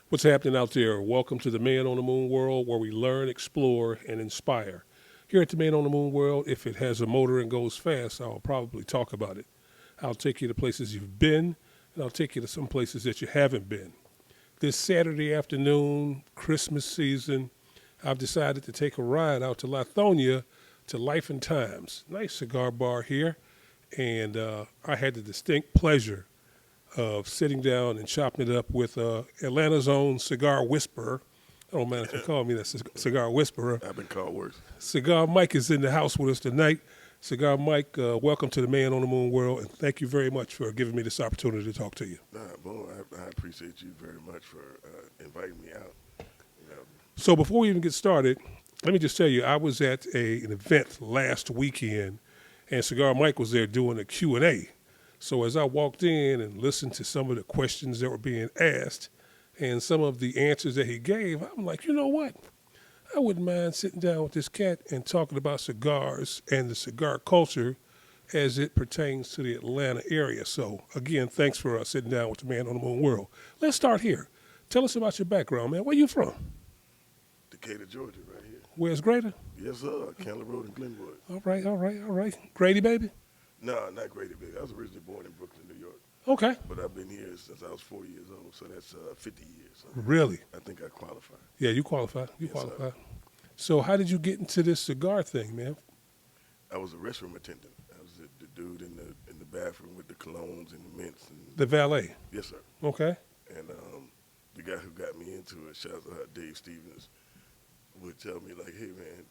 What's happening out there? Welcome to the Man on the Moon world where we learn, explore, and inspire. Here at the Man on the Moon world, if it has a motor and goes fast, I'll probably talk about it. I'll take you to places you've been, and I'll take you to some places that you haven't been. This Saturday afternoon, Christmas season, I've decided to take a ride out to Lithonia to Life and Times. Nice cigar bar here, and I had the distinct pleasure of sitting down and chopping it up with Atlanta's own cigar whisperer. I don't mind if you call me that cigar whisperer. I've been called worse. Cigar Mike is in the house with us tonight. Cigar Mike, welcome to the Man on the Moon world, and thank you very much for giving me this opportunity to talk to you. Well, I appreciate you very much for inviting me out. You know, So before we even get started, let me just tell you, I was at an event last weekend, and Cigar Mike was there doing a Q&A. So as I walked in and listened to some of the questions that were being asked and some of the answers that he gave, I'm like, you know what? I wouldn't mind sitting down with this cat and talking about cigars and the cigar culture as it pertains to the Atlanta area. So again, thanks for sitting down with the Man on the Moon world. Let's start here. Tell us about your background, man. Where you from? Decatur, Georgia, right here. Where's Greater? Yes, sir. Candler Road in Glenwood. All right, all right, all right. Grady, baby? No, not Grady Big. I was originally born in Brooklyn, New York, Okay. but I've been here since I was 4 years old, so that's 50 years. So Really? I think I qualify. Yeah, you qualify. You Yes, sir. qualify. So how did you get into this cigar thing, man? I was a restroom attendant. I was the dude in the bathroom with the colognes and the mints. And, The valet. yes, sir. Okay. And the guy who got me into it, shout out Dave Stevens, would tell me like, hey man,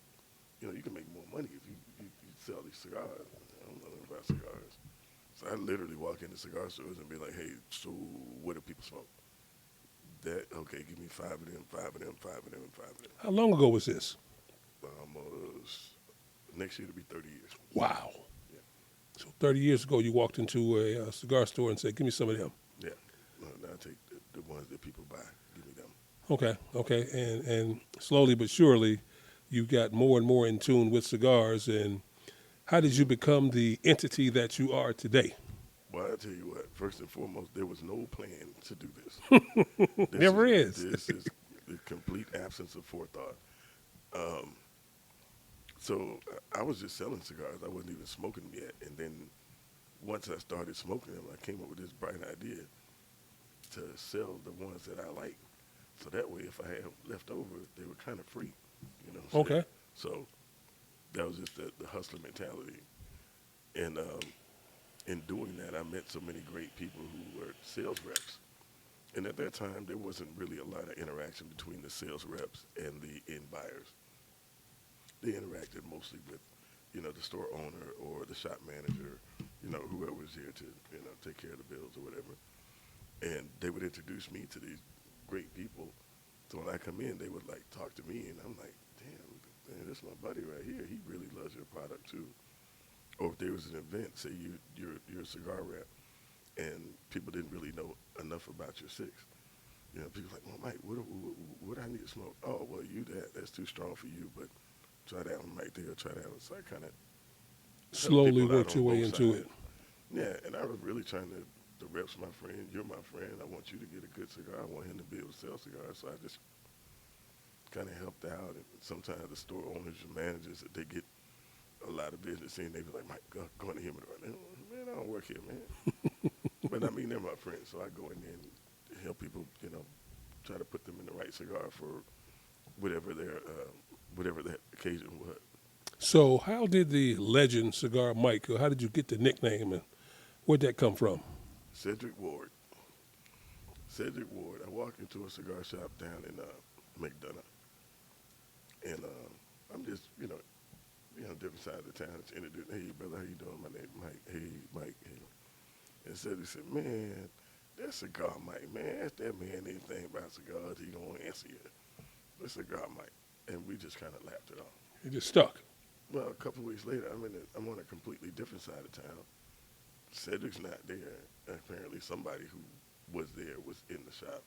you can make more money if you sell these cigars. I don't know nothing about cigars. So I literally walk into cigar stores and be like, hey, so what do people smoke? Okay, give me 5 of them, 5 of them, 5 of them, and 5 of them. How long ago was this? Almost next year to be 30 years. Wow. Yeah. So 30 years ago, you walked into a cigar store and said, give me some of them. Yeah. Now I take the ones that people buy. Give me them. Okay, okay. And slowly but surely, you got more and more in tune with cigars. And how did you become the entity that you are today? Well, I tell you what. First and foremost, there was no plan to do this. Never is. This is the complete absence of forethought. So I was just selling cigars. I wasn't even smoking them yet. And then once I started smoking them, I came up with this bright idea to sell the ones that I like. So that way, if I had left over, they were kind of free. Okay. So that was just the hustler mentality. And in doing that, I met so many great people who were sales reps. And at that time, there wasn't really a lot of interaction between the sales reps and the end buyers. They interacted mostly with, the store owner or the shop manager, whoever was here to, take care of the bills or whatever. And they would introduce me to these great people. So when I come in, they would talk to me, and I'm like, damn, man, this is my buddy right here. He really loves your product too. Or if there was an event, say you're a cigar rep, and people didn't really know enough about your six. People like, well, Mike, what do I need to smoke? Oh, well, that's too strong for you, but try that one right there, try that one. So I kind of Slowly worked your way into it. Yeah, and I was really trying to, the rep's my friend, you're my friend, I want you to get a good cigar, I want him to be able to sell cigars, so I just kind of helped out. And sometimes the store owners and managers, they get a lot of business in, they be like, Mike, go in here, man, I don't work here, man. But I mean, they're my friends, so I go in there and help people, try to put them in the right cigar for whatever that occasion was. So how did the legend Cigar Mike, or how did you get the nickname, and where'd that come from? Cedric Ward. I walked into a cigar shop down in McDonough, and I'm just, different side of the town. Just introduced, hey brother, how you doing? My name Mike. Hey Mike. Hey. And Cedric said, man, that's Cigar Mike, man. Ask that man anything about cigars, he gonna answer you. That's Cigar Mike, and we just kind of laughed it off. It just stuck. Well, a couple of weeks later, I'm on a completely different side of town. Cedric's not there. Apparently, somebody who was there was in the shop.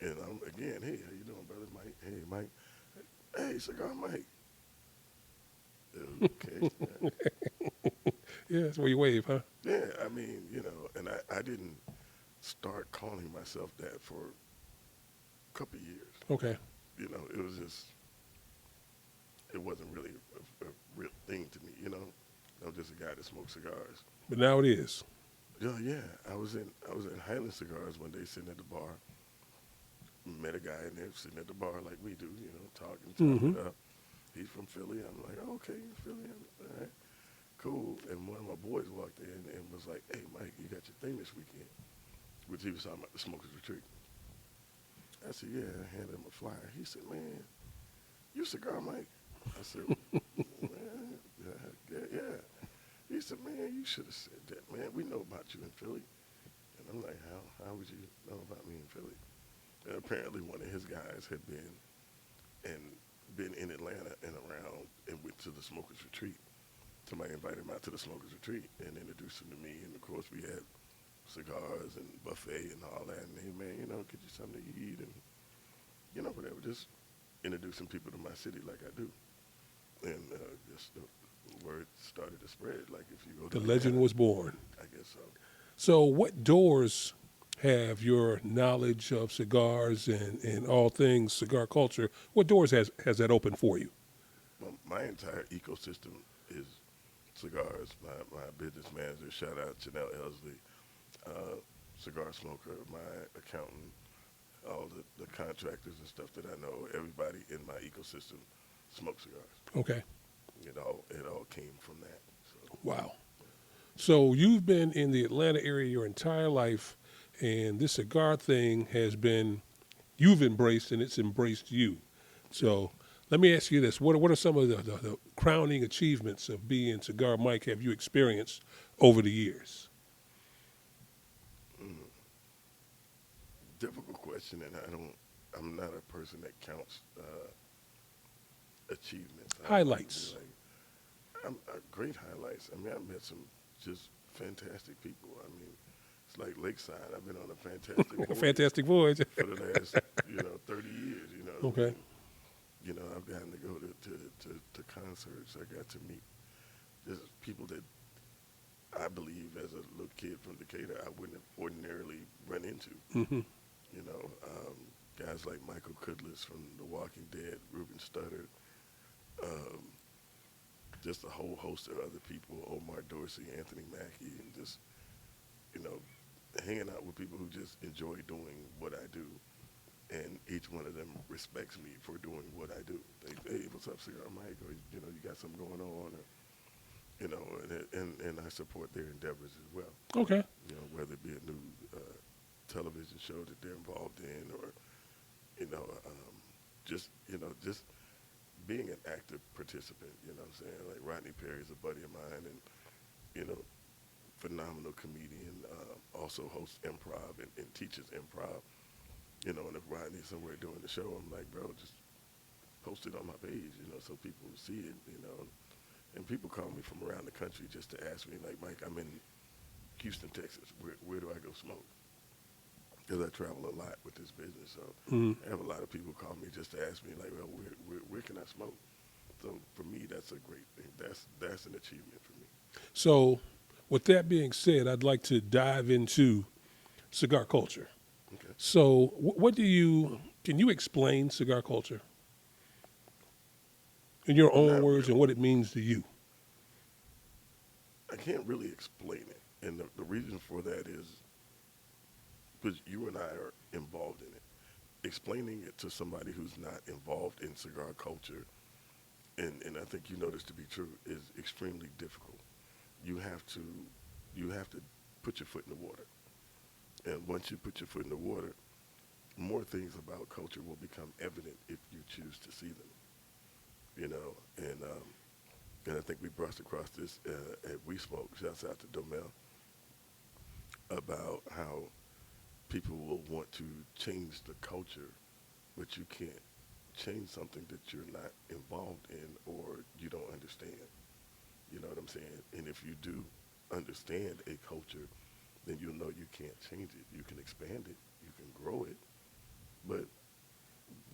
And I'm again, hey, how you doing, brother? Mike. Hey, Mike. Hey, Cigar Mike. Okay. Yeah, that's where you wave, huh? Yeah, I mean, and I didn't start calling myself that for a couple of years. Okay. It was just, it wasn't really a real thing to me, I was just a guy that smoked cigars. But now it is. Yeah, yeah. I was in Highland Cigars one day sitting at the bar. Met a guy in there sitting at the bar like we do, talking, chopping Mm-hmm. it up. He's from Philly. I'm like, oh, okay, you're Philly. All right, cool. And one of my boys walked in and was like, hey, Mike, you got your thing this weekend, which he was talking about the Smokers Retreat. I said, yeah. I handed him a flyer. He said, man, you Cigar Mike? I said, man, yeah. He said, man, you should have said that, man. We know about you in Philly. And I'm like, how would you know about me in Philly? And apparently one of his guys had been in Atlanta and around and went to the Smokers Retreat. Somebody invited him out to the Smokers Retreat and introduced him to me. And of course we had cigars and buffet and all that. And hey, man, get you something to eat and, whatever. Just introducing people to my city like I do. And just the word started to spread. Like if you go to The legend was born. I guess so. So, what doors have your knowledge of cigars and all things cigar culture? What doors has that opened for you? Well, my entire ecosystem is cigars. My business manager, shout out Janelle Elsley, cigar smoker, my accountant, all the contractors and stuff that I know, everybody in my ecosystem smokes cigars. Okay. It all came from that. So Wow. So you've been in the Atlanta area your entire life, and this cigar thing you've embraced and it's embraced you. So let me ask you this. What are some of the crowning achievements of being Cigar Mike have you experienced over the years? difficult question, and I'm not a person that counts achievements. Highlights. Great highlights. I mean, I met some just fantastic people. I mean, it's like Lakeside. I've been on a fantastic A board fantastic voyage. for the last 30 years. Okay. I've gotten to go to concerts. I got to meet just people that I believe as a little kid from Decatur I wouldn't have ordinarily run into. Mm-hmm. Guys like Michael Kudlis from The Walking Dead, Ruben Studdard, just a whole host of other people, Omar Dorsey, Anthony Mackie, and just, hanging out with people who just enjoy doing what I do. And each one of them respects me for doing what I do. Hey, what's up, Cigar Mike? Or, you got something going on? Or, and I support their endeavors as well. Okay. Whether it be a new television show that they're involved in or, just being an active participant, what I'm saying? Like Rodney Perry is a buddy of mine and, phenomenal comedian, also hosts improv and teaches improv. And if Rodney's somewhere doing the show, I'm like, bro, just post it on my page, so people see it, And people call me from around the country just to ask me, like, Mike, I'm in Houston, Texas. Where do I go smoke? Because I travel a lot with this business, so I have a lot of people call me just to ask me, like, well, where can I smoke? So for me, that's a great thing. That's an achievement for me. So, with that being said, I'd like to dive into cigar culture. Okay. So, can you explain cigar culture in your own Not words really. and what it means to you? I can't really explain it, and the reason for that is because you and I are involved in it. Explaining it to somebody who's not involved in cigar culture, and I think you know this to be true, is extremely difficult. You have to put your foot in the water, and once you put your foot in the water, more things about culture will become evident if you choose to see them. And I think we brushed across this at We Smoke. Shouts out to Domel about how people will want to change the culture, but you can't change something that you're not involved in or you don't understand. You know what I'm saying? And if you do understand a culture, then you'll know you can't change it. You can expand it, you can grow it, but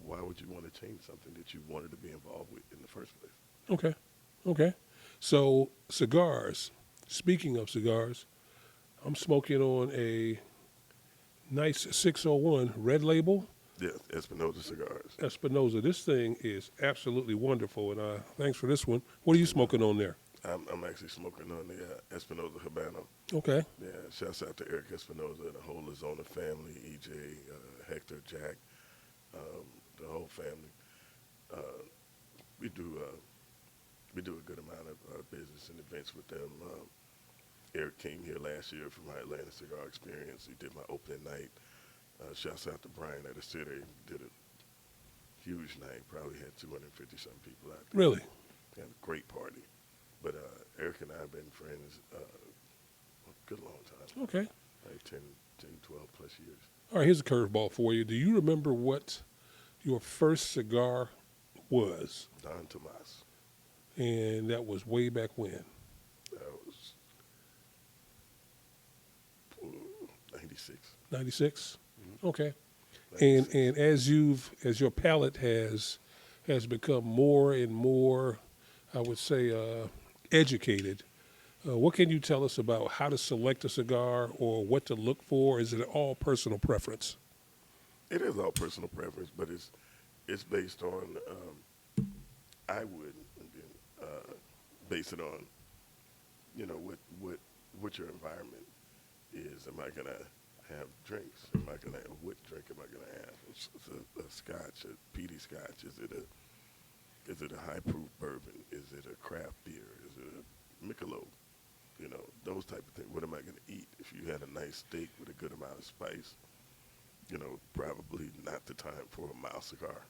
why would you want to change something that you wanted to be involved with in the first place? Okay. Okay. So cigars. Speaking of cigars, I'm smoking on a nice 601 Red Label Yes, Espinosa cigars. Espinosa. This thing is absolutely wonderful, and thanks for this one. What are you smoking on there? I'm actually smoking on the Espinosa Habano. Okay. Yeah, shouts out to Eric Espinosa and the whole Azona family, EJ, Hector, Jack, the whole family. Uh, we do we do a good amount of business and events with them. Eric came here last year for my Atlanta cigar experience. He did my opening night. Shouts out to Brian at the city. Did a huge night. Probably had 250 some people out there. Really? Had a great party. But Eric and I have been friends a good long time. Okay. Like 12 plus years. All right, here's a curveball for you. Do you remember what your first cigar was? Don Tomas. And that was way back when? That was 96. 96? Mm-hmm. Okay. 96. And as your palate has become more and more, I would say, educated, what can you tell us about how to select a cigar or what to look for? Is it all personal preference? It is all personal preference, but it's based on I would base it on what your environment is. Am I gonna have drinks? What drink am I gonna have? It's a scotch, a peaty scotch. Is it a high proof bourbon? Is it a craft beer? Is it a Michelob? Those type of things. What am I going to eat? If you had a nice steak with a good amount of spice, probably not the time for a mild cigar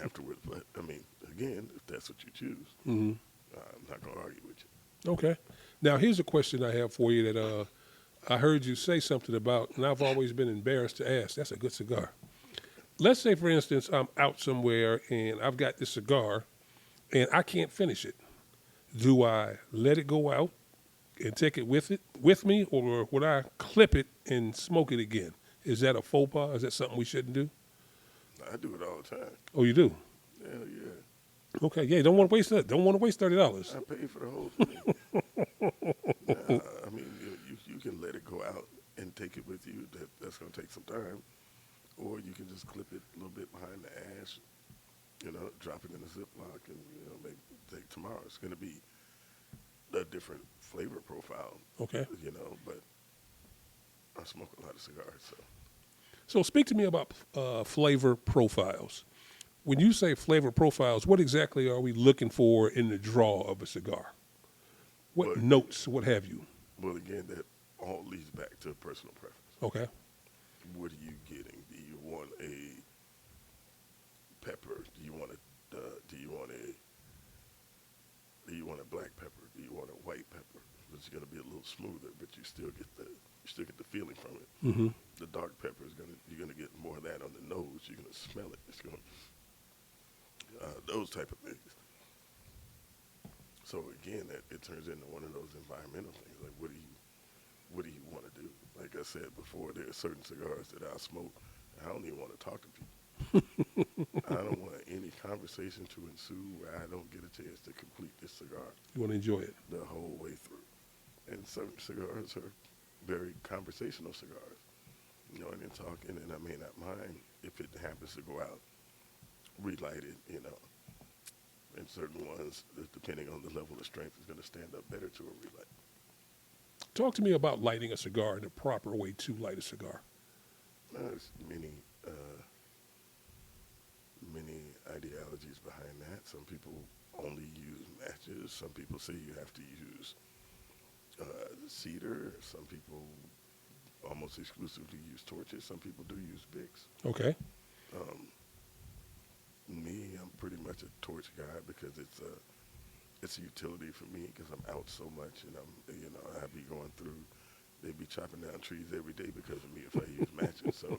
afterwards. But, I mean, again, if that's what you choose, Mm-hmm. I'm not going to argue with you. Okay. Now, here's a question I have for you that I heard you say something about, and I've always been embarrassed to ask. That's a good cigar. Let's say, for instance, I'm out somewhere and I've got this cigar and I can't finish it. Do I let it go out and take it with me, or would I clip it and smoke it again? Is that a faux pas? Is that something we shouldn't do? I do it all the time. Oh, you do? Hell yeah. Okay, yeah. Don't want to waste that. Don't want to waste $30. I pay for the whole thing. I mean, you can let it go out and take it with you. That's going to take some time. Or you can just clip it a little bit behind the ash, drop it in a Ziploc, and maybe take tomorrow. It's going to be a different flavor profile. Okay. But I smoke a lot of cigars, so. So speak to me about flavor profiles. When you say flavor profiles, what exactly are we looking for in the draw of a cigar? What Well, notes, what have you? Well, again, that all leads back to personal preference. Okay. What are you getting? Do you want a pepper? Do you want a black pepper? Do you want a white pepper? It's going to be a little smoother, but you still get the feeling from it. Mm-hmm. The dark pepper you're going to get more of that on the nose. You're going to smell it. It's going those type of things. So again, it turns into one of those environmental things. Like, what do you want to do? Like I said before, there are certain cigars that I smoke. I don't even want to talk to people. I don't want any conversation to ensue where I don't get a chance to complete this cigar You want to enjoy it. the whole way through. And certain cigars are very conversational cigars. And in talking, and I may not mind if it happens to go out, relight it, And certain ones, depending on the level of strength, is going to stand up better to a relight. Talk to me about lighting a cigar and the proper way to light a cigar. There's many ideologies behind that. Some people only use matches. Some people say you have to use cedar. Some people almost exclusively use torches. Some people do use Bics. Okay. Me, I'm pretty much a torch guy because it's a utility for me because I'm out so much and I be going through. They be chopping down trees every day because of me if I use matches. So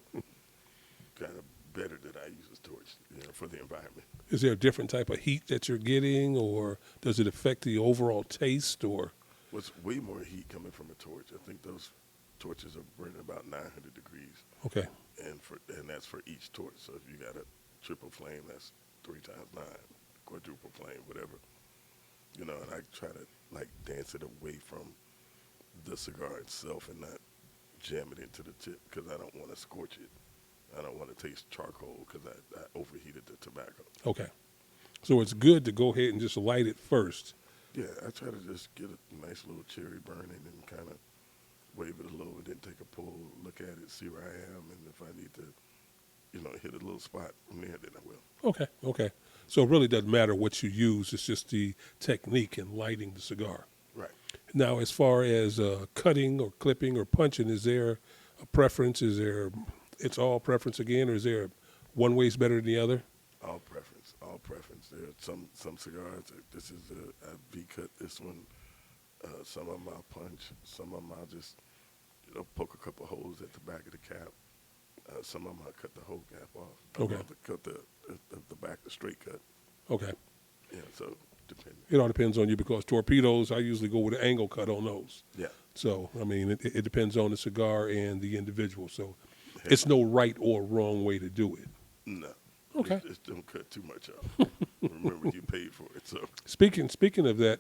kind of better that I use a torch, for the environment. Is there a different type of heat that you're getting, or does it affect the overall taste, or? What's way more heat coming from a torch. I think those torches are burning about 900 degrees. Okay. And that's for each torch. So if you got a triple flame, that's 3 times 9, quadruple flame, whatever. And I try to like dance it away from the cigar itself and not jam it into the tip because I don't want to scorch it. I don't want to taste charcoal because I overheated the tobacco. Okay. So it's good to go ahead and just light it first. Yeah, I try to just get a nice little cherry burning and kind of wave it a little, then take a pull, look at it, see where I am, and if I need to, hit a little spot from there, then I will. Okay. Okay. So it really doesn't matter what you use. It's just the technique in lighting the cigar. Right. Now, as far as cutting or clipping or punching, is there a preference? It's all preference again, or is there one way's better than the other? All preference, all preference. There are some cigars. This is a V cut. This one, some of them I'll punch. Some of them I'll just poke a couple holes at the back of the cap. Some of them I'll cut the whole cap off. Okay. Cut the back, the straight cut. Okay. Yeah. So depending. It all depends on you because torpedoes, I usually go with an angle cut on those. Yeah. So, I mean, it depends on the cigar and the individual. So it's no right or wrong way to do it. No. Okay. Just don't cut too much off. Remember, you paid for it. So Speaking of that,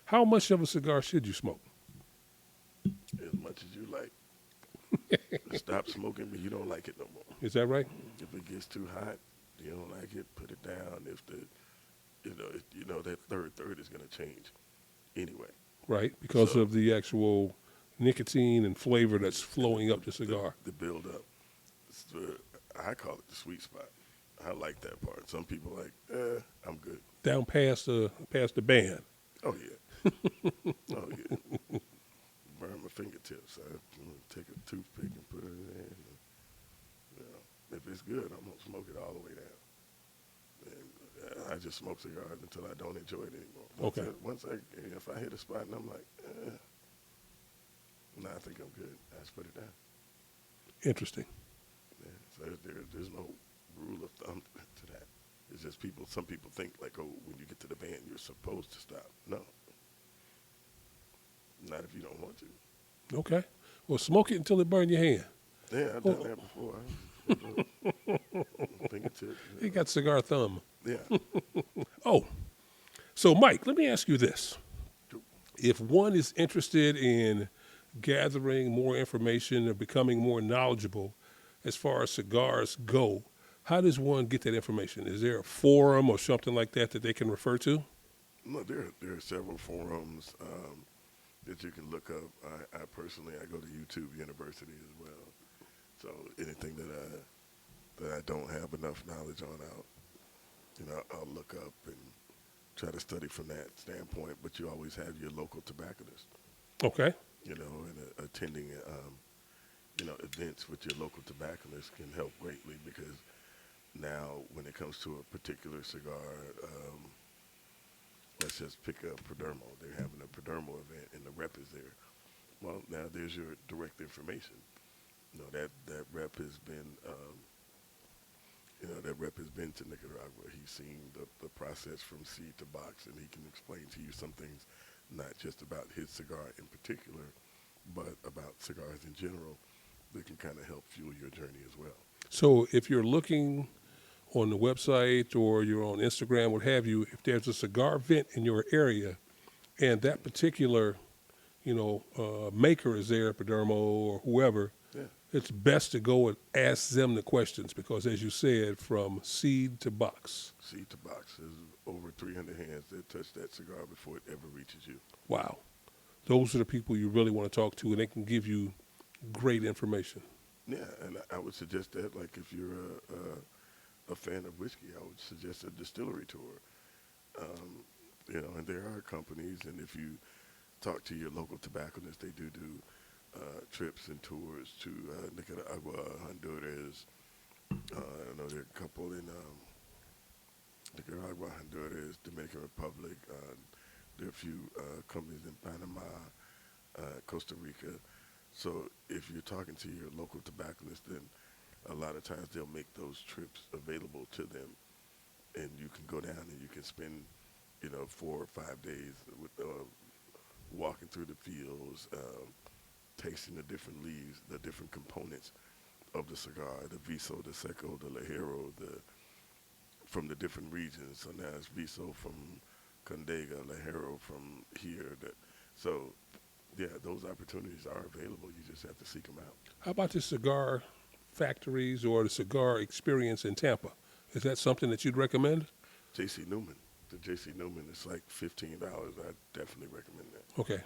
how much of a cigar should you smoke? as much as you like. Stop smoking, but you don't like it no more. Is that right? If it gets too hot, you don't like it, put it down. If that third is going to change anyway. Right, because So- of the actual nicotine and flavor that's flowing up the cigar. The build up. I call it the sweet spot. I like that part. Some people I'm good. Down past the band. Oh yeah. Oh yeah. Burn my fingertips. I take a toothpick and put it in there. And, if it's good, I'm gonna smoke it all the way down. And I just smoke cigars until I don't enjoy it anymore. If I hit a spot and I'm like, no, I think I'm good. I just put it down. Interesting. Yeah, so there's no rule of thumb to that. It's just some people think like, oh, when you get to the band, you're supposed to stop. No. Not if you don't want to. Okay. Well, smoke it until it burn your hand. Yeah, I've done that before. Fingertips. You got cigar thumb. Yeah. Oh, so Mike, let me ask you this. If one is interested in gathering more information or becoming more knowledgeable as far as cigars go, how does one get that information? Is there a forum or something like that they can refer to? No, there are several forums that you can look up. I personally go to YouTube University as well. So anything that I don't have enough knowledge on, I'll look up and try to study from that standpoint. But you always have your local tobacconist. Okay. And attending events with your local tobacconist can help greatly because now when it comes to a particular cigar, let's just pick up Perdermo. They're having a Perdermo event and the rep is there. Well, now there's your direct information. That rep has been, to Nicaragua. He's seen the process from seed to box, and he can explain to you some things, not just about his cigar in particular, but about cigars in general that can kind of help fuel your journey as well. So if you're looking on the website or you're on Instagram, what have you, if there's a cigar event in your area and that particular, maker is there, Perdermo or whoever, Yeah. it's best to go and ask them the questions because, as you said, from seed to box. Seed to box. There's over 300 hands that touch that cigar before it ever reaches you. Wow. Those are the people you really want to talk to, and they can give you great information. Yeah, and I would suggest that, like, if you're a fan of whiskey, I would suggest a distillery tour. And there are companies, and if you talk to your local tobacconist, they do trips and tours to Nicaragua, Honduras. I know there are a couple in Nicaragua, Honduras, Dominican Republic. There are a few companies in Panama, Costa Rica. So if you're talking to your local tobacconist, then a lot of times they'll make those trips available to them, and you can go down and you can spend, 4 or 5 days with walking through the fields, tasting the different leaves, the different components of the cigar, the viso, the seco, the ligero, from the different regions. So now it's viso from Condega, Lajero from here. So, yeah, those opportunities are available. You just have to seek them out. How about the cigar factories or the cigar experience in Tampa? Is that something that you'd recommend? J.C. Newman. The J.C. Newman is like $15. I definitely recommend that. Okay.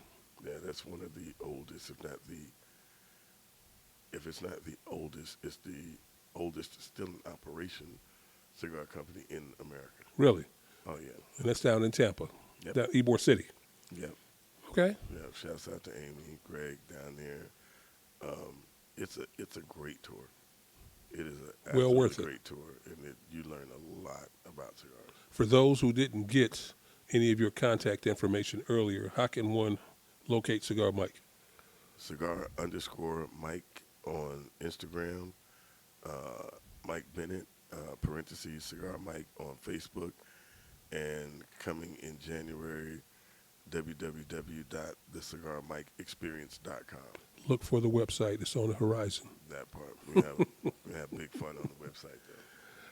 Yeah, that's one of the oldest, if it's not the oldest, it's the oldest still in operation cigar company in America. Really? Oh yeah. And that's down in Tampa, Yep. down Ybor City. Yep. Okay. Yeah. Shouts out to Amy, Greg down there. It's a great tour. It is a Well worth it. great tour, and you learn a lot about cigars. For those who didn't get any of your contact information earlier, how can one locate Cigar Mike? Cigar_Mike on Instagram. Mike Bennett parentheses Cigar Mike on Facebook, and coming in January, www.thecigarmikeexperience.com. Look for the website. It's on the horizon. That part. We have big fun on the website though.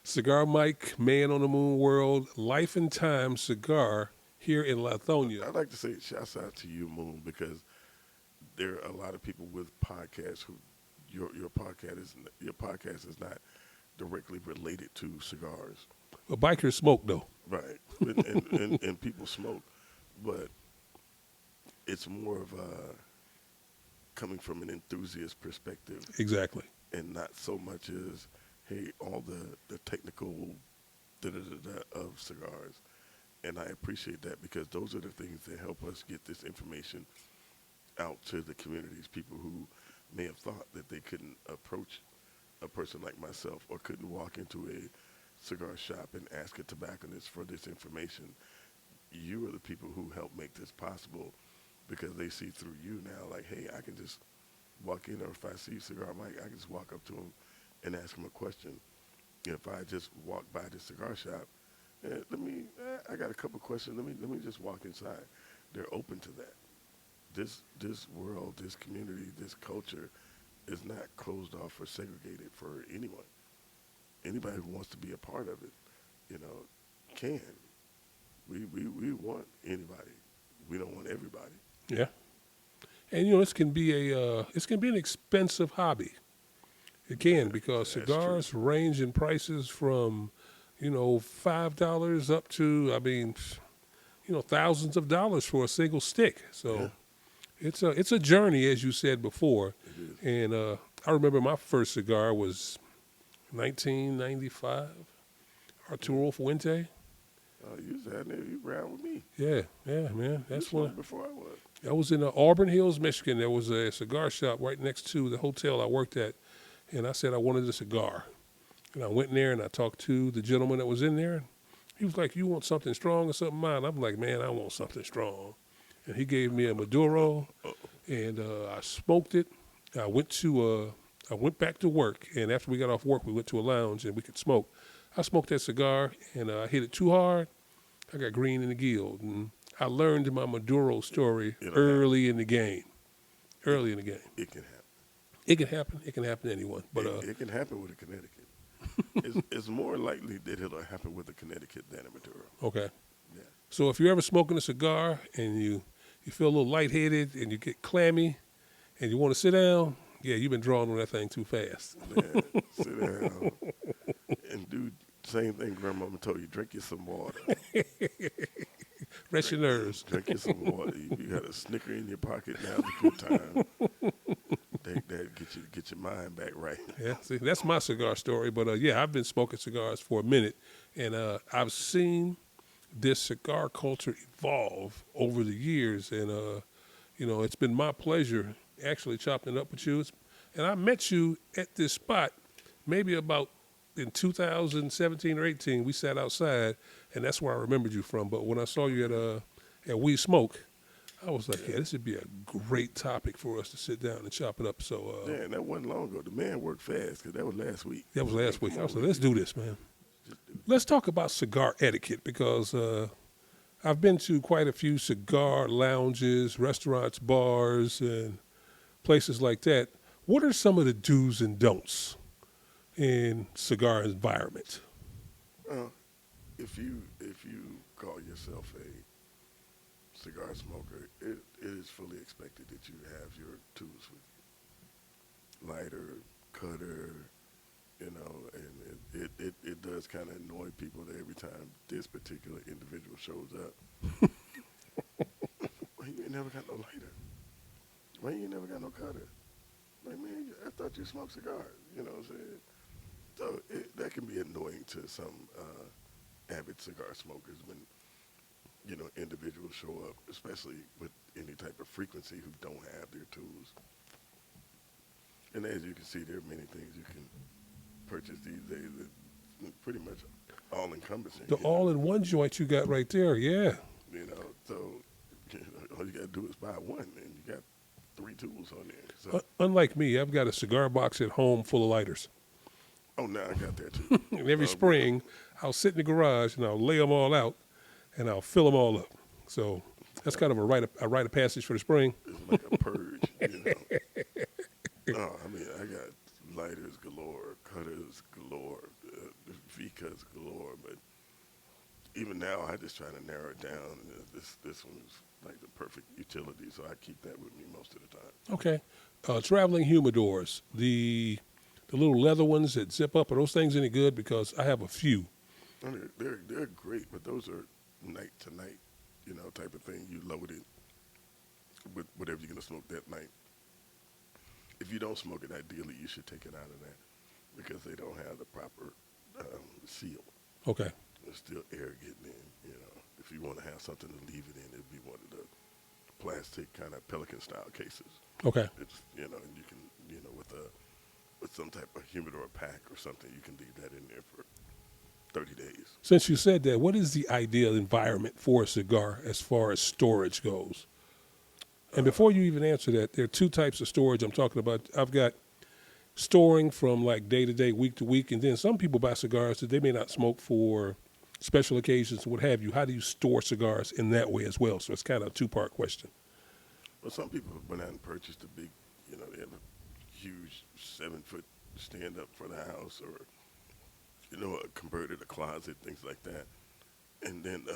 Cigar Mike, Man on the Moon World, Life and Time Cigar here in Lithonia. I'd like to say shouts out to you, Moon, because there are a lot of people with podcasts who your podcast is not directly related to cigars. Well, bikers smoke, though. Right. And people smoke, but it's more of a coming from an enthusiast perspective Exactly. and not so much as, hey, all the technical of cigars. And I appreciate that because those are the things that help us get this information out to the communities, people who may have thought that they couldn't approach a person like myself or couldn't walk into a cigar shop and ask a tobacconist for this information. You are the people who help make this possible because they see through you now, like, hey, I can just walk in, or if I see Cigar Mike, I can just walk up to him and ask him a question. If I just walk by the cigar shop, I got a couple questions. Let me just walk inside. They're open to that. This world, this community, this culture is not closed off or segregated for anyone. Anybody who wants to be a part of it, can. We want anybody. We don't want everybody. Yeah. And, this can be an expensive hobby. It can, because That's cigars range in prices from, $5 up to, thousands of dollars for a single stick. So it's a journey, as you said before. It is. And I remember my first cigar was 1995, Arturo Fuente. You was out there, you around with me. Yeah, man. That's You when smoked before I was. I was in Auburn Hills, Michigan. There was a cigar shop right next to the hotel I worked at, and I said I wanted a cigar. And I went in there and I talked to the gentleman that was in there. He was like, "You want something strong or something mild?" I'm like, "Man, I want something strong." And he gave me a Maduro, and I smoked it. I went back to work, and after we got off work, we went to a lounge and we could smoke. I smoked that cigar, and I hit it too hard. I got green in the guild, and I learned my Maduro story early in the game. Early in the game. It can happen. It can happen. It can happen to anyone. But it can happen with a Connecticut. It's more likely that it'll happen with a Connecticut than a Maduro. okay. Yeah. So if you're ever smoking a cigar and you feel a little lightheaded and you get clammy and you want to sit down, yeah, you've been drawing on that thing too fast. Man, sit down and do the same thing Grandmama told you. Drink you some water. Rest your nerves. Drink you some water. You got a Snicker in your pocket, now's a good time. Take that, get your mind back right. Yeah, see, that's my cigar story. But, yeah, I've been smoking cigars for a minute, and I've seen this cigar culture evolve over the years. And, it's been my pleasure actually chopping it up with you. And I met you at this spot maybe about in 2017 or 18. We sat outside, and that's where I remembered you from. But when I saw you at We Smoke, I was like, yeah, this would be a great topic for us to sit down and chop it up. So, Yeah, and that wasn't long ago. The man worked fast because that was last week. That was last week. I was like, let's do this, man. Let's talk about cigar etiquette, because I've been to quite a few cigar lounges, restaurants, bars, and places like that. What are some of the do's and don'ts in cigar environment? If you call yourself a cigar smoker, it is fully expected that you have your tools with you. Lighter, cutter, and it does kind of annoy people that every time this particular individual shows up, why you ain't never got no lighter? Why you ain't never got no cutter? Like, man, I thought you smoked cigars. You know what I'm saying? So that can be annoying to some avid cigar smokers when, individuals show up, especially with any type of frequency, who don't have their tools. And as you can see, there are many things you can purchase these days that pretty much all encompassing. The all-in-one joint you got right there, yeah. So all you got to do is buy one, and you got 3 tools on there. So, Unlike me, I've got a cigar box at home full of lighters. oh, now I got that too. And every spring, I'll sit in the garage and I'll lay them all out, and I'll fill them all up. So that's kind of a rite of passage for the spring. It's like a purge. Oh, I mean, I got lighters galore, cutters galore, V-cuts galore, but even now, I just try to narrow it down. And this one's like the perfect utility, so I keep that with me most of the time. Okay. Traveling humidors, the little leather ones that zip up, are those things any good? Because I have a few. I mean, they're great, but those are night to night, type of thing. You load it with whatever you're gonna smoke that night. If you don't smoke it, ideally you should take it out of that because they don't have the proper seal. Okay. There's still air getting in. If you want to have something to leave it in, it'd be one of the plastic kind of Pelican style cases. Okay. It's and you can with some type of humidor pack or something, you can leave that in there for 30 days. Since you said that, what is the ideal environment for a cigar as far as storage goes? And before you even answer that, there are 2 types of storage I'm talking about. I've got storing from like day to day, week to week, and then some people buy cigars that they may not smoke for special occasions, what have you. How do you store cigars in that way as well? So it's kind of a 2-part question. Well, some people went out and purchased a big, they have a huge 7-foot stand up for the house, or converted a closet, things like that. And then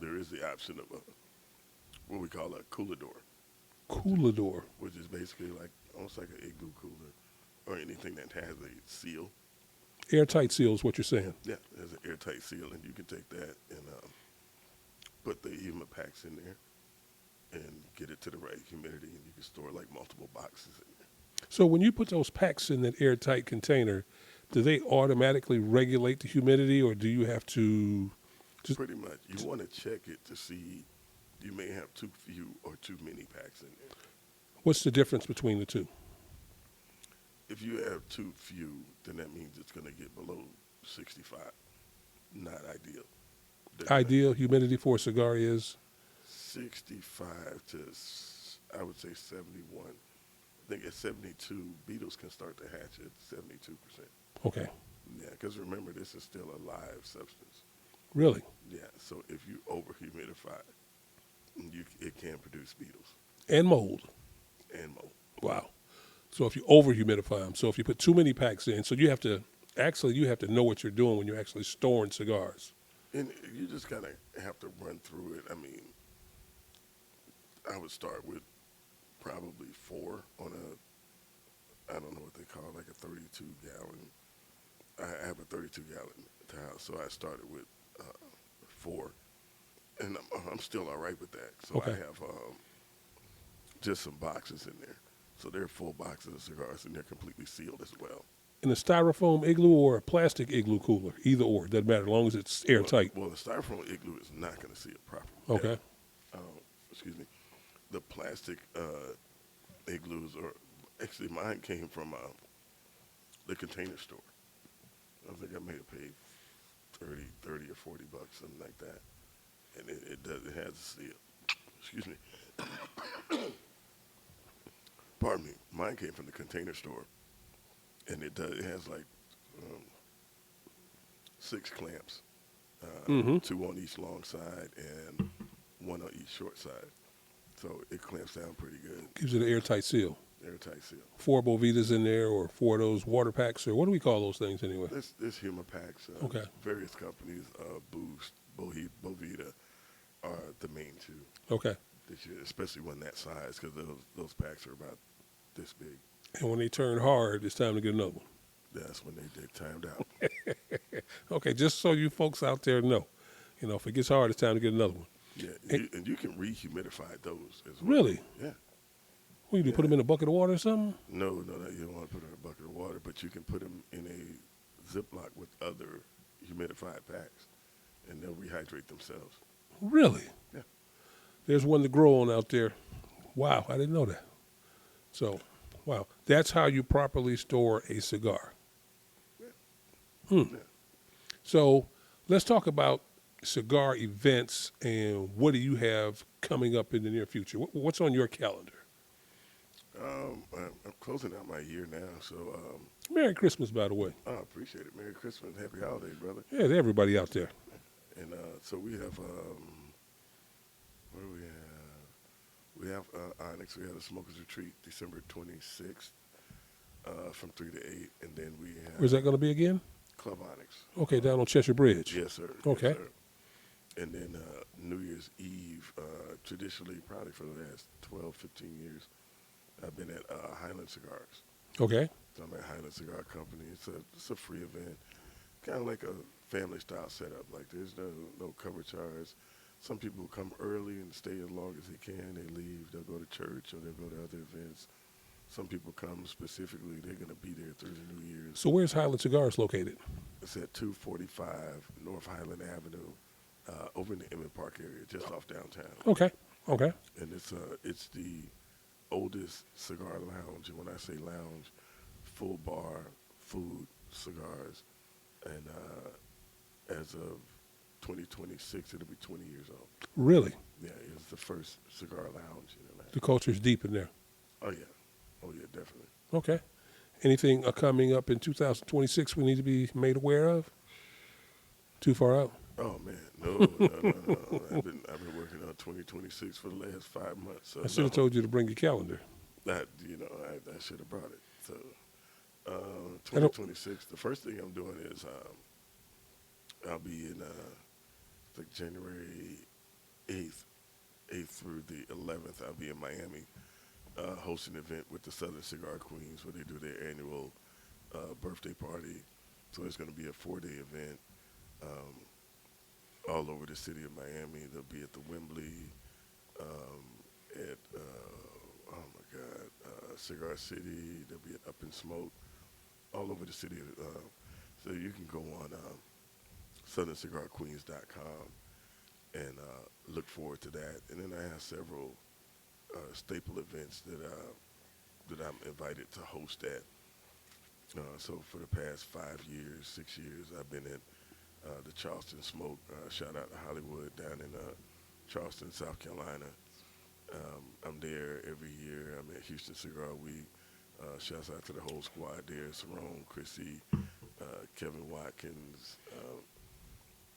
there is the option of what we call a cooler door. Cooler door. Which is basically like almost like an igloo cooler, or anything that has a seal. Airtight seal is what you're saying. Yeah, there's an airtight seal, and you can take that and put the humid packs in there and get it to the right humidity, and you can store like multiple boxes in there. So when you put those packs in that airtight container, do they automatically regulate the humidity, or do you have to? Pretty much. You want to check it to see you may have too few or too many packs in there. What's the difference between the 2? If you have too few, then that means it's going to get below 65. Not ideal. Ideal humidity for a cigar is? 65 to, I would say, 71. I think at 72, beetles can start to hatch at 72%. Okay. Yeah, because remember, this is still a live substance. Really? Yeah, so if you over-humidify, it can produce beetles. And mold. And mold. Wow. So if you over-humidify them, so if you put too many packs in, so you have to know what you're doing when you're actually storing cigars. And you just kind of have to run through it. I mean, I would start with probably 4 on I don't know what they call it, like a 32-gallon. I have a 32-gallon house, so I started with 4. And I'm still all right with that. So Okay. I have just some boxes in there. So there are full boxes of cigars, and they're completely sealed as well. In a styrofoam igloo or a plastic igloo cooler, either or, doesn't matter as long as it's airtight. Well, the styrofoam igloo is not going to seal properly. Okay. Excuse me. The plastic igloos actually mine came from the Container Store. I think I may have paid $30 or $40, something like that. And it has a seal. Excuse me. Pardon me. Mine came from the Container Store, and it has like 6 clamps, 2 on each long side and 1 on each short side. So it clamps down pretty good. Gives it an airtight seal. Airtight seal. 4 Bovitas in there, or 4 of those water packs, or what do we call those things anyway? There's humor packs. Okay. Various companies, Boost, Bovita, are the main two Okay. this year, especially when that size, because those packs are about this big. And when they turn hard, it's time to get another one. That's when they timed out. Okay, just so you folks out there know, if it gets hard, it's time to get another one. Yeah, And- and you can rehumidify those as well. Really? Yeah. What do you do? Put them in a bucket of water or something? No, you don't want to put them in a bucket of water, but you can put them in a Ziploc with other humidified packs, and they'll rehydrate themselves. Really? Yeah. There's one to grow on out there. Wow, I didn't know that. So, wow, that's how you properly store a cigar. Yeah. So, let's talk about cigar events and what do you have coming up in the near future? What's on your calendar? I'm closing out my year now, so Merry Christmas, by the way. I appreciate it. Merry Christmas, Happy Holidays, brother. Yeah, to everybody out there. And so we have what do we have? We have Onyx. We have a Smokers Retreat, December 26th, from 3 to 8, and then we have Where's that going to be again? Club Onyx. Okay, down on Cheshire Bridge. Yes, sir. Okay. Yes, sir. And then New Year's Eve, traditionally, probably for the last 12, 15 years, I've been at Highland Cigars. Okay. So I'm at Highland Cigar Company. It's a free event, kind of like a family style setup. Like there's no cover charge. Some people come early and stay as long as they can. They leave. They'll go to church or they'll go to other events. Some people come specifically. They're going to be there through the New Year's. So where's Highland Cigars located? It's at 245 North Highland Avenue, over in the Emmett Park area, just off downtown. Okay. Okay. And it's the oldest cigar lounge. And when I say lounge, full bar, food, cigars, and as of 2026, it'll be 20 years old. Really? Yeah, it's the first cigar lounge in Atlanta. The culture's deep in there. Oh yeah, definitely. Okay. Anything coming up in 2026 we need to be made aware of? Too far out? Oh man, no. I've been working on 2026 for the last 5 months. So I should have told you to bring your calendar. I should have brought it. So 2026, the first thing I'm doing is I'll be in like January 8th through the 11th. I'll be in Miami hosting an event with the Southern Cigar Queens where they do their annual birthday party. So it's going to be a 4-day event all over the city of Miami. They'll be at the Wembley, at Cigar City. They'll be at Up in Smoke, all over the city. So you can go on SouthernCigarQueens.com and look forward to that. And then I have several staple events that I'm invited to host at. So for the past 5 years, 6 years, I've been at the Charleston Smoke. Shout out to Hollywood down in Charleston, South Carolina. I'm there every year. I'm at Houston Cigar Week. Shouts out to the whole squad there: Cerrone, Chrissy, Kevin Watkins.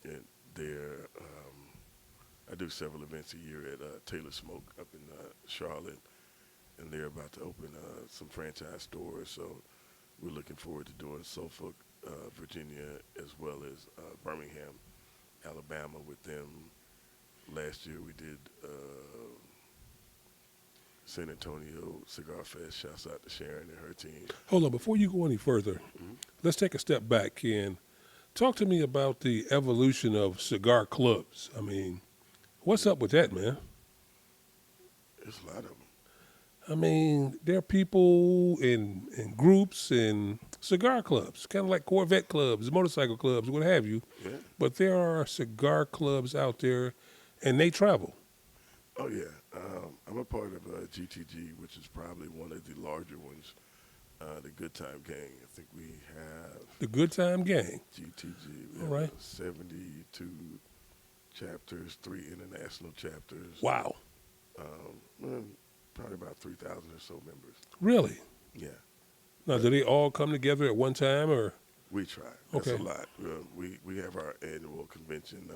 And there, I do several events a year at Taylor Smoke up in Charlotte, and they're about to open some franchise stores. So we're looking forward to doing Suffolk, Virginia, as well as Birmingham, Alabama with them. Last year we did San Antonio Cigar Fest. Shouts out to Sharon and her team. Hold on, before you go any further, let's take a step back, Ken. Talk to me about the evolution of cigar clubs. I mean, what's up with that, man? There's a lot of them. I mean, there are people in groups and cigar clubs, kind of like Corvette clubs, motorcycle clubs, what have you. Yeah. But there are cigar clubs out there, and they travel. Oh, yeah. I'm a part of GTG, which is probably one of the larger ones, the Good Time Gang. I think we have The Good Time Gang. GTG. We All have right. 72 chapters, 3 international chapters. Wow. Probably about 3,000 or so members. Really? Yeah. Now, do they all come together at one time, or? We try. That's Okay. a lot. We have our annual convention.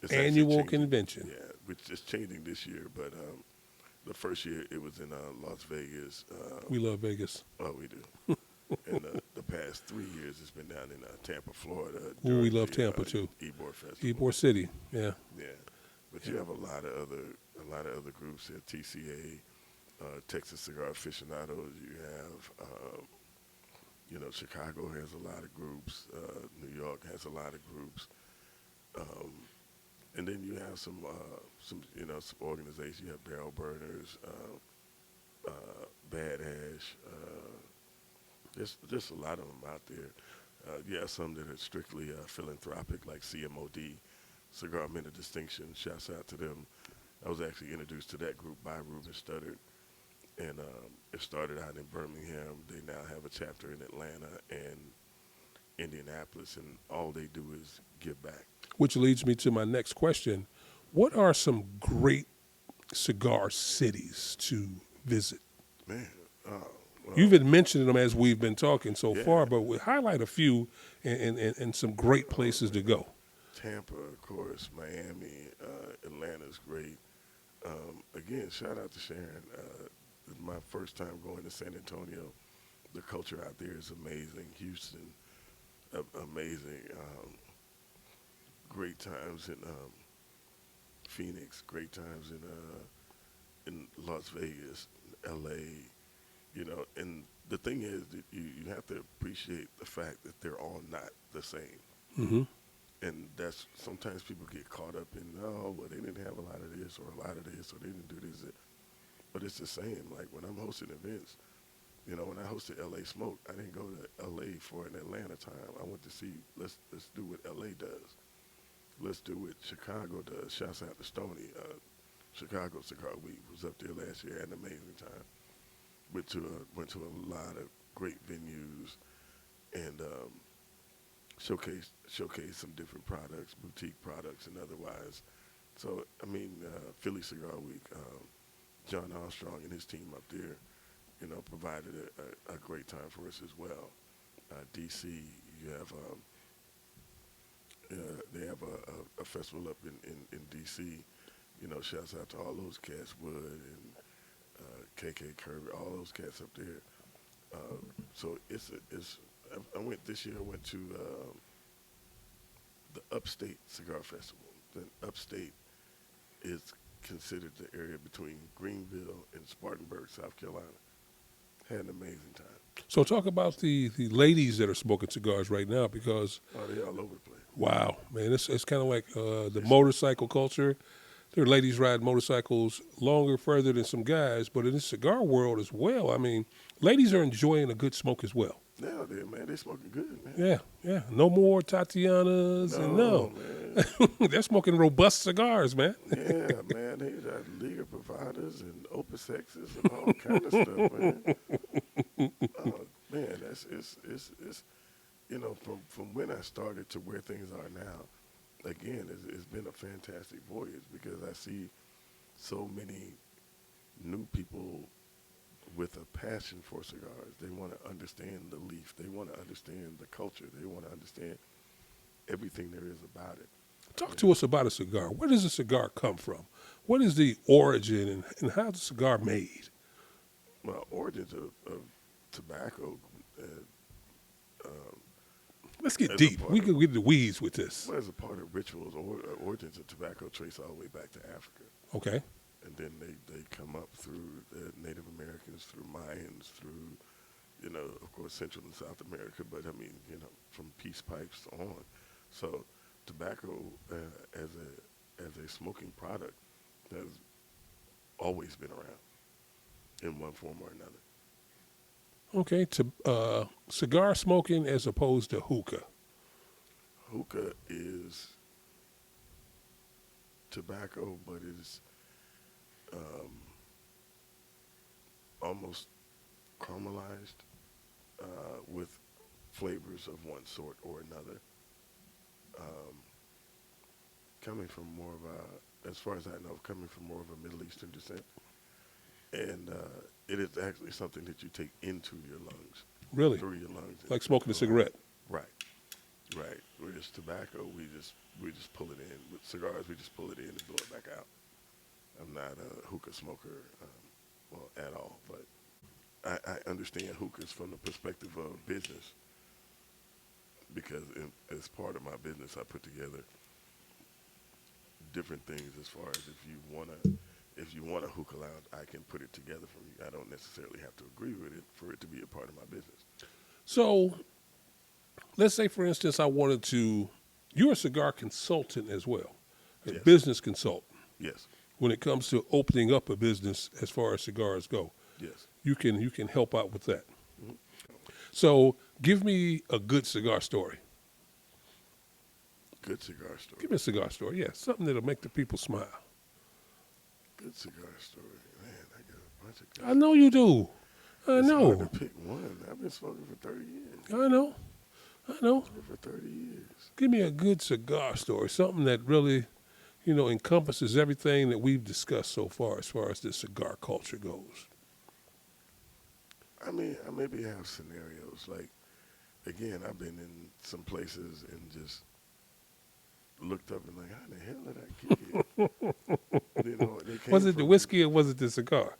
It's Annual actually changing. convention. Yeah, which is changing this year. But the first year it was in Las Vegas. We love Vegas. Oh, we do. And the past 3 years it's been down in Tampa, Florida. Ooh, we during love the, Tampa, too. Ybor Festival. Ybor City, yeah. Yeah. But you have a lot of other groups at TCA, Texas Cigar Aficionados. You have, Chicago has a lot of groups. New York has a lot of groups. Um, and then you have some organizations. You have Barrel Burners, Bad Ash. There's just a lot of them out there. You have some that are strictly philanthropic, like CMOD, Cigar Men of Distinction. Shouts out to them. I was actually introduced to that group by Ruben Studdard, and it started out in Birmingham. They now have a chapter in Atlanta and Indianapolis, and all they do is give back. Which leads me to my next question. What are some great cigar cities to visit? Man, well, You've been mentioning them as we've been talking so Yeah. far, but we highlight a few and some great places to go. Tampa, of course, Miami, Atlanta's great. Again, shout out to Sharon. This is my first time going to San Antonio. The culture out there is amazing. Houston, amazing. Great times in Phoenix. Great times in Las Vegas, L.A. And the thing is that you have to appreciate the fact that they're all not the same. Hmm. And that's sometimes people get caught up in, well, they didn't have a lot of this or a lot of this or they didn't do this. But it's the same. Like when I'm hosting events, when I hosted LA Smoke, I didn't go to LA for an Atlanta time. I went to see, let's do what LA does. Let's do what Chicago does. Shouts out to Stoney. Chicago Cigar Week was up there last year, had an amazing time. Went to a lot of great venues and showcase some different products, boutique products and otherwise. So, Philly Cigar Week, John Armstrong and his team up there, provided a great time for us as well. DC, you have they have a festival up in DC. Shouts out to all those cats, Wood and KK Kirby, all those cats up there. So I went this year. I went to the Upstate Cigar Festival. The Upstate is considered the area between Greenville and Spartanburg, South Carolina. Had an amazing time. So talk about the ladies that are smoking cigars right now because, They're all over the place. wow, man, it's kind of like the motorcycle culture. There are ladies riding motorcycles longer, further than some guys, but in the cigar world as well, ladies are enjoying a good smoke as well. Yeah, they're smoking good, man. Yeah. No more Tatianas Man. they're smoking robust cigars, man. Yeah, man, they got Liga providers and Opus X's and all kind of stuff, man. Man, it's from when I started to where things are now, again, it's been a fantastic voyage because I see so many new people with a passion for cigars. They want to understand the leaf. They want to understand the culture. They want to understand everything there is about it. Talk to us about a cigar. Where does a cigar come from? What is the origin and how is the cigar made? Well, origins of tobacco. Let's get As a deep. part We of- can get the weeds with this. Well, as a part of rituals, origins of tobacco trace all the way back to Africa. Okay. And then they come up through the Native Americans, through Mayans, through, of course, Central and South America, but from peace pipes on. So tobacco as a smoking product has always been around in one form or another. Okay. To cigar smoking as opposed to hookah. Hookah is tobacco, but it's almost caramelized with flavors of one sort or another. Coming from more of as far as I know, coming from more of a Middle Eastern descent. And it is actually something that you take into your lungs. Really? Through your lungs. Like smoking a cigarette. Right. Whereas tobacco, we just pull it in. With cigars, we just pull it in and blow it back out. I'm not a hookah smoker, at all. But I understand hookahs from the perspective of business because as part of my business, I put together different things as far as if you want a hookah lounge, I can put it together for you. I don't necessarily have to agree with it for it to be a part of my business. So let's say, for instance, you're a cigar consultant as well, a Yes. business consultant. Yes. When it comes to opening up a business as far as cigars go, Yes. you can help out with that. Mhm. So give me a good cigar story. Good cigar story. Give me a cigar story, yeah, something that'll make the people smile. Good cigar story. Man, I got a bunch of good. I know you do. I It's know. hard to pick one. I've been smoking for 30 years. I know. Smoking for 30 years. Give me a good cigar story, something that really, encompasses everything that we've discussed so far as the cigar culture goes. I mean, I maybe have scenarios. Like, again, I've been in some places and just looked up and like, how the hell did I get here? They came Was it the from- whiskey or was it the cigar?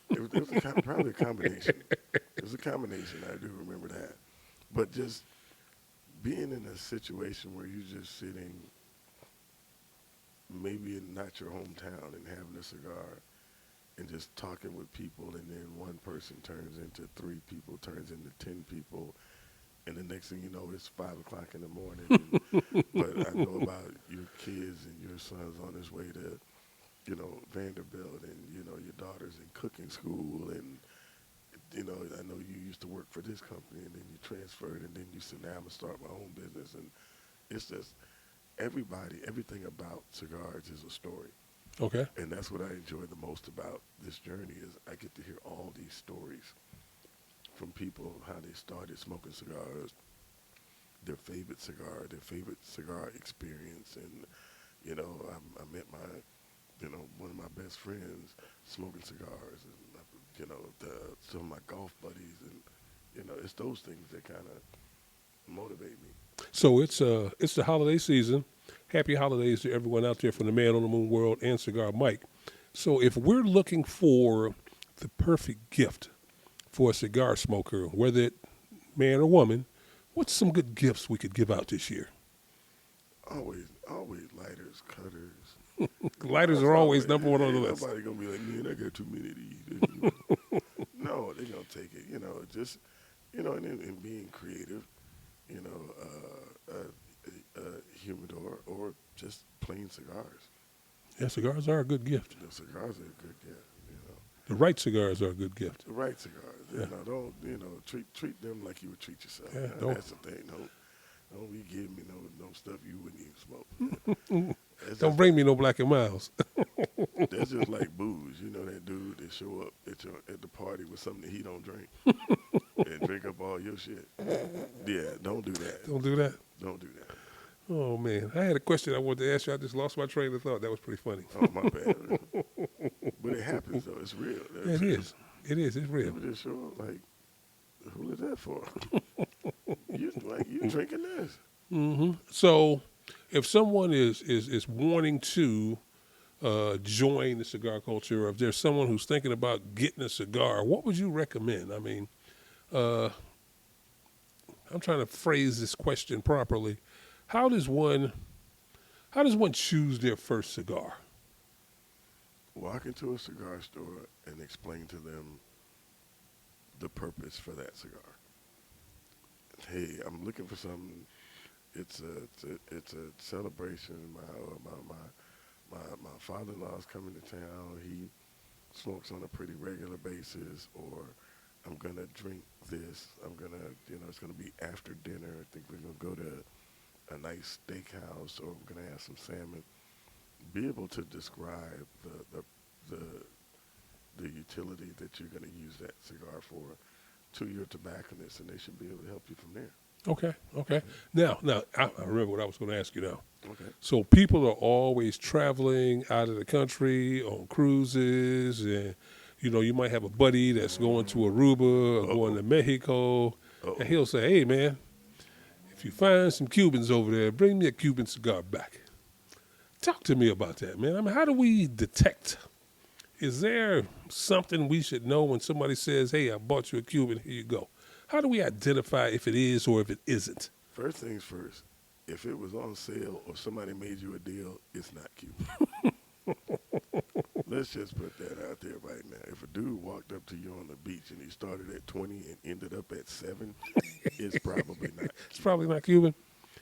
It was probably a combination. It was a combination. I do remember that. But just being in a situation where you're just sitting, maybe in not your hometown, and having a cigar and just talking with people, and then one person turns into 3 people, turns into 10 people, and the next thing you know, it's 5 o'clock in the morning. But I know about your kids and your son's on his way to, Vanderbilt, and, your daughter's in cooking school, and, I know you used to work for this company, and then you transferred, and then you said, now I'm going to start my own business. And it's just everything about cigars is a story. Okay. And that's what I enjoy the most about this journey is I get to hear all these stories from people, how they started smoking cigars, their favorite cigar experience. And, I met one of my best friends smoking cigars, and, some of my golf buddies. And, it's those things that kind of motivate me. So it's the holiday season. Happy holidays to everyone out there from the Man on the Moon World and Cigar Mike. So if we're looking for the perfect gift for a cigar smoker, whether it man or woman, what's some good gifts we could give out this year? Always lighters, cutters. Lighters are always number one on the list. Nobody gonna be like, man, I got too many of these. No, they're gonna take it. Just and being creative. Humidor or just plain cigars. Yeah, cigars are a good gift. The cigars are a good gift. The right cigars are a good gift. The right cigars. Yeah. Don't treat them like you would treat yourself. Yeah, That's the thing. Don't be giving me no stuff you wouldn't even smoke. Don't bring me no Black and Miles. That's just like booze. That dude that show up at the party with something that he don't drink and drink up all your shit. Yeah, don't do that. Don't do that. Don't do that. Oh, man. I had a question I wanted to ask you. I just lost my train of thought. That was pretty funny. Oh, my bad. But it happens, though. It's real. Yeah, it is. It is. It's real. People just show up like, who is that for? you drinking this? Mm-hmm. So if someone is wanting to join the cigar culture, or if there's someone who's thinking about getting a cigar, what would you recommend? I mean, I'm trying to phrase this question properly. How does one choose their first cigar? Walk into a cigar store and explain to them the purpose for that cigar. Hey, I'm looking for something. It's a celebration. My father-in-law's coming to town. He smokes on a pretty regular basis, or I'm gonna drink this. I'm gonna, it's gonna be after dinner. I think we're gonna go to a nice steakhouse, or we're gonna have some salmon. Be able to describe the utility that you're gonna use that cigar for to your tobacconist, and they should be able to help you from there. Okay. Now, I remember what I was going to ask you now. Okay. So people are always traveling out of the country on cruises, and you might have a buddy that's going to Aruba or going to Mexico, and he'll say, "Hey, man, if you find some Cubans over there, bring me a Cuban cigar back." Talk to me about that, man. I mean, how do we detect? Is there something we should know when somebody says, "Hey, I bought you a Cuban, here you go"? How do we identify if it is or if it isn't? First things first, if it was on sale or somebody made you a deal, it's not Cuban. Let's just put that out there right now. If a dude walked up to you on the beach and he started at 20 and ended up at 7, it's probably not. It's probably not Cuban.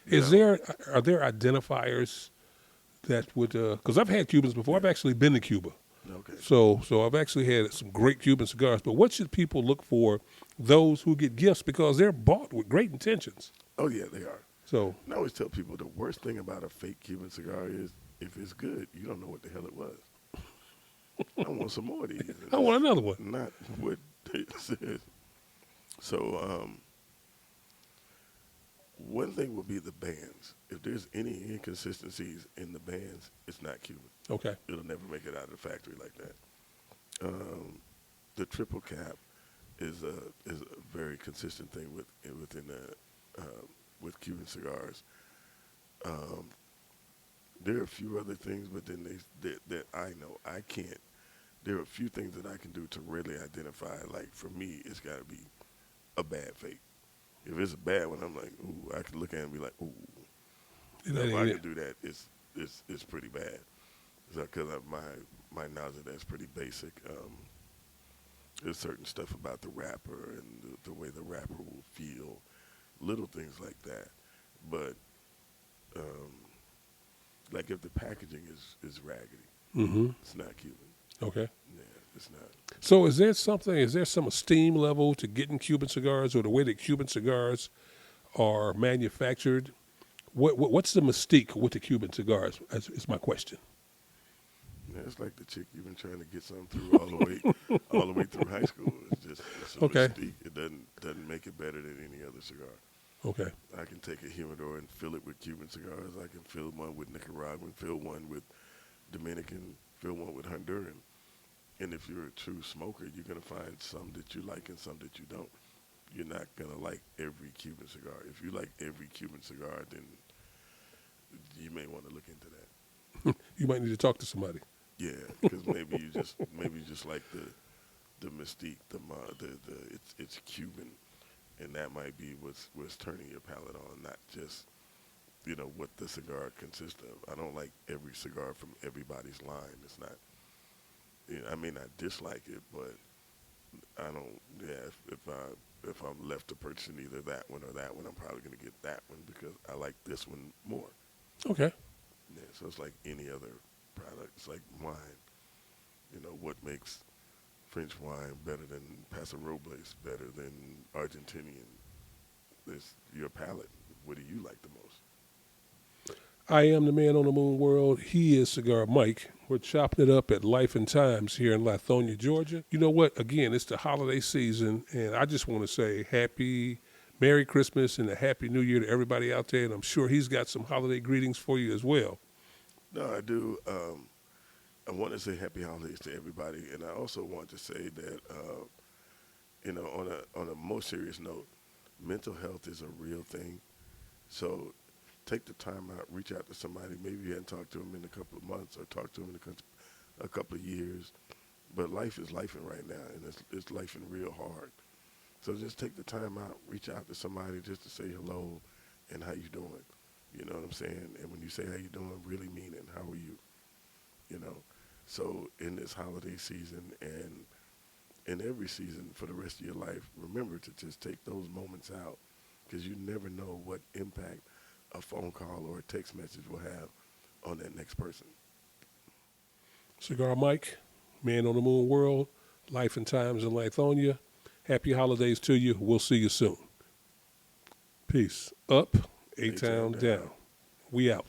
Is No. are there identifiers that would? Because I've had Cubans before. I've actually been to Cuba. Okay. So I've actually had some great Cuban cigars. But what should people look for? Those who get gifts because they're bought with great intentions. Oh, yeah, they are. So And I always tell people the worst thing about a fake Cuban cigar is if it's good, you don't know what the hell it was. I want some more of these. I want another one. Not what it says. So, one thing will be the bands. If there's any inconsistencies in the bands, it's not Cuban. Okay. It'll never make it out of the factory like that. The triple cap is a very consistent thing with Cuban cigars. There are a few other things, but then that I know I can't. There are a few things that I can do to really identify. Like for me, it's got to be a bad fake. If it's a bad one, I'm like, ooh, I can look at it and be like, ooh. If I can do that, it's pretty bad. Because my nausea, that's pretty basic. There's certain stuff about the wrapper and the way the wrapper will feel, little things like that. But like if the packaging is raggedy, it's not Cuban. Okay. Yeah, it's not. So is there some esteem level to getting Cuban cigars or the way that Cuban cigars are manufactured? What's the mystique with the Cuban cigars is my question. Yeah, it's like the chick you've been trying to get something through all the way through high school. It's a Okay. mystique. It doesn't make it better than any other cigar. Okay. I can take a humidor and fill it with Cuban cigars. I can fill one with Nicaraguan, fill one with Dominican, fill one with Honduran. And if you're a true smoker, you're going to find some that you like and some that you don't. You're not going to like every Cuban cigar. If you like every Cuban cigar, then you may want to look into that. You might need to talk to somebody. Yeah, because maybe you just like the mystique, it's Cuban, and that might be what's turning your palate on, not just what the cigar consists of. I don't like every cigar from everybody's line. It's not. I may not dislike it, but I don't. Yeah, if I'm left to purchase either that one or that one, I'm probably going to get that one because I like this one more. Okay. Yeah, so it's like any other product. It's like wine. What makes French wine better than Paso Robles, better than Argentinian? It's your palate. What do you like the most? I am the man on the moon world. He is Cigar Mike. We're chopping it up at Life and Times here in Lithonia, Georgia. You know what? Again, it's the holiday season, and I just want to say Merry Christmas and a Happy New Year to everybody out there, and I'm sure he's got some holiday greetings for you as well. No, I do. I want to say happy holidays to everybody, and I also want to say that, on a more serious note, mental health is a real thing. So take the time out, reach out to somebody. Maybe you hadn't talked to them in a couple of months or talked to them in a couple of years. But life is lifing right now, and it's lifing real hard. So just take the time out, reach out to somebody just to say hello and how you doing. You know what I'm saying? And when you say how you doing, really mean it. How are you? So in this holiday season and in every season for the rest of your life, remember to just take those moments out because you never know what impact a phone call or a text message will have on that next person. Cigar Mike, man on the moon world, Life and Times in Lithonia. Happy holidays to you. We'll see you soon. Peace. Up, A-Town, down. We out.